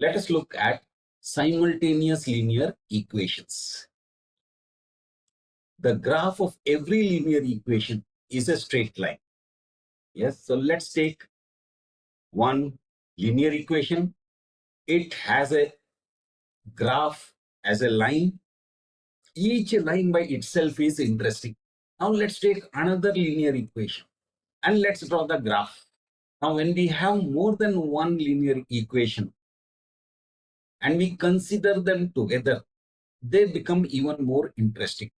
Let us look at simultaneous linear equations. The graph of every linear equation is a straight line. Yes, so let's take one linear equation. It has a graph as a line. Each line by itself is interesting. Now let's take another linear equation and let's draw the graph. Now when we have more than one linear equation and we consider them together, they become even more interesting.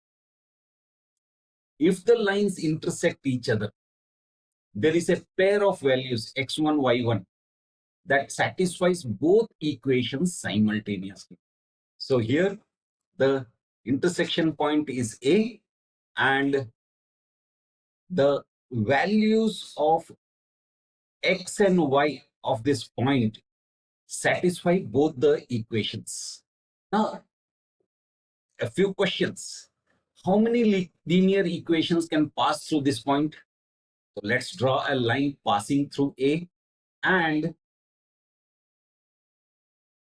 If the lines intersect each other, there is a pair of values x1, y1 that satisfies both equations simultaneously. So here the intersection point is A, and the values of x and y of this point satisfy both the equations. Now, a few questions. How many linear equations can pass through this point? So let's draw a line passing through A, and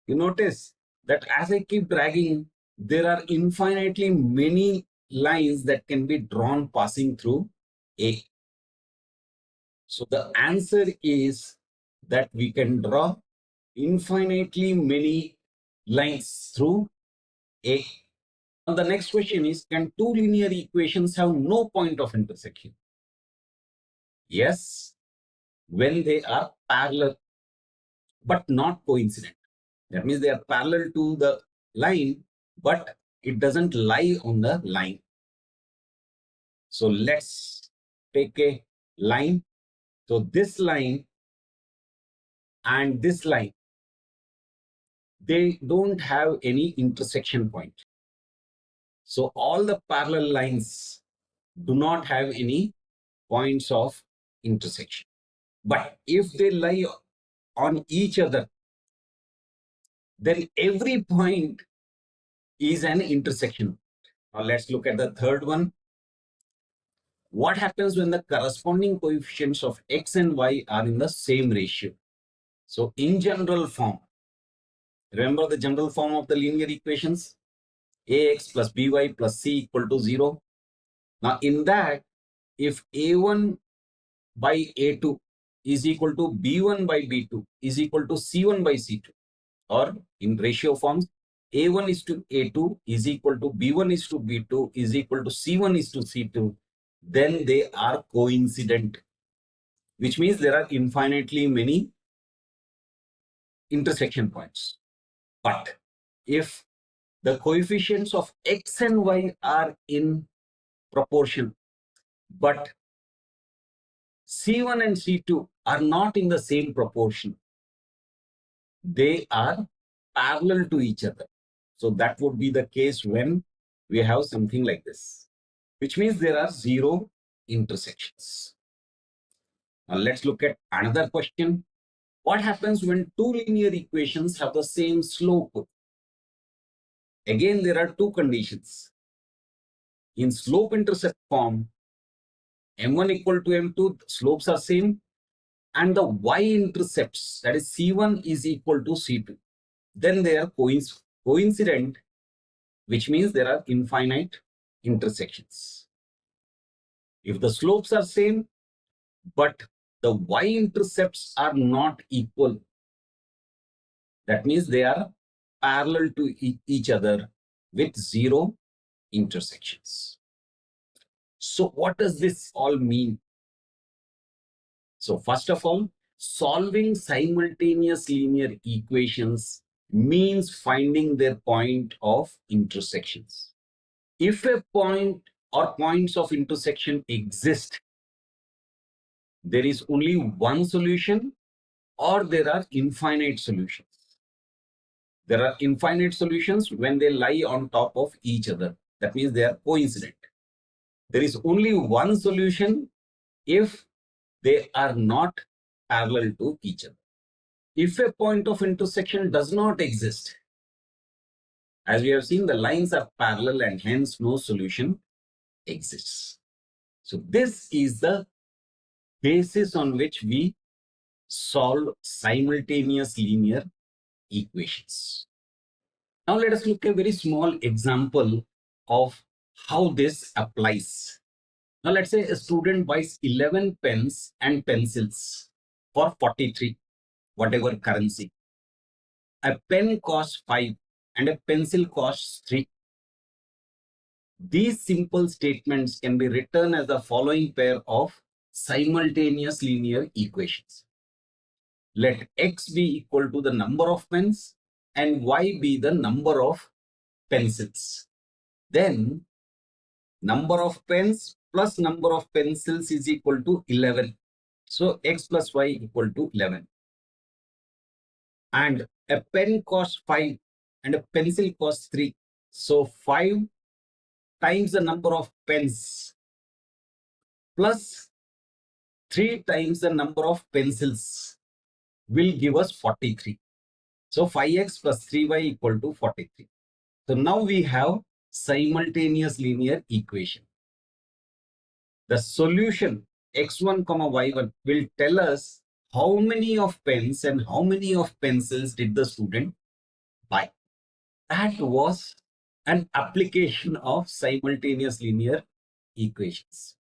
you notice that as I keep dragging, there are infinitely many lines that can be drawn passing through A. So the answer is that we can draw infinitely many lines through A. Now the next question is, can two linear equations have no point of intersection? Yes, when they are parallel but not coincident. That means they are parallel to the line, but it doesn't lie on the line. So let's take a line. So this line and this line, they don't have any intersection point. So all the parallel lines do not have any points of intersection. But if they lie on each other, then every point is an intersection. Now let's look at the third one. What happens when the corresponding coefficients of x and y are in the same ratio? So in general form, remember the general form of the linear equations? Ax plus by plus c equal to 0. Now in that, if a1 by a2 is equal to b1 by b2 is equal to c1 by c2, or in ratio forms, a1 is to a2 is equal to b1 is to b2 is equal to c1 is to c2, then they are coincident, which means there are infinitely many intersection points. But if the coefficients of x and y are in proportion, but C1 and C2 are not in the same proportion, they are parallel to each other. So that would be the case when we have something like this, which means there are zero intersections. Now let's look at another question. What happens when two linear equations have the same slope? Again, there are two conditions. In slope-intercept form, m1 equal to m2, slopes are same, and the y-intercepts, that is c1 is equal to c2. Then they are coincident, which means there are infinite intersections. If the slopes are same, but the y-intercepts are not equal, that means they are parallel to each other with zero intersections. So what does this all mean? So first of all, solving simultaneous linear equations means finding their point of intersections. If a point or points of intersection exist, there is only one solution or there are infinite solutions. There are infinite solutions when they lie on top of each other. That means they are coincident. There is only one solution if they are not parallel to each other. If a point of intersection does not exist, as we have seen, the lines are parallel and hence no solution exists. So this is the basis on which we solve simultaneous linear equations. Now let us look at a very small example of how this applies. Now let's say a student buys 11 pens and pencils for 43, whatever currency. A pen costs 5 and a pencil costs 3. These simple statements can be written as the following pair of simultaneous linear equations. Let x be equal to the number of pens and y be the number of pencils. Then number of pens plus number of pencils is equal to 11. So x plus y equal to 11. And a pen costs 5 and a pencil costs 3. So 5 times the number of pens plus 3 times the number of pencils will give us 43. So 5x plus 3y equal to 43. So now we have simultaneous linear equation. The solution x1 comma y1 will tell us how many of pens and how many of pencils did the student buy. That was an application of simultaneous linear equations.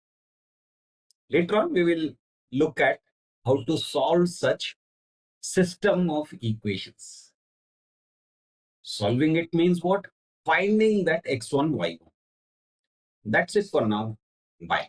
Later on, we will look at how to solve such system of equations. Solving it means what? Finding that x1, y1. That's it for now. Bye.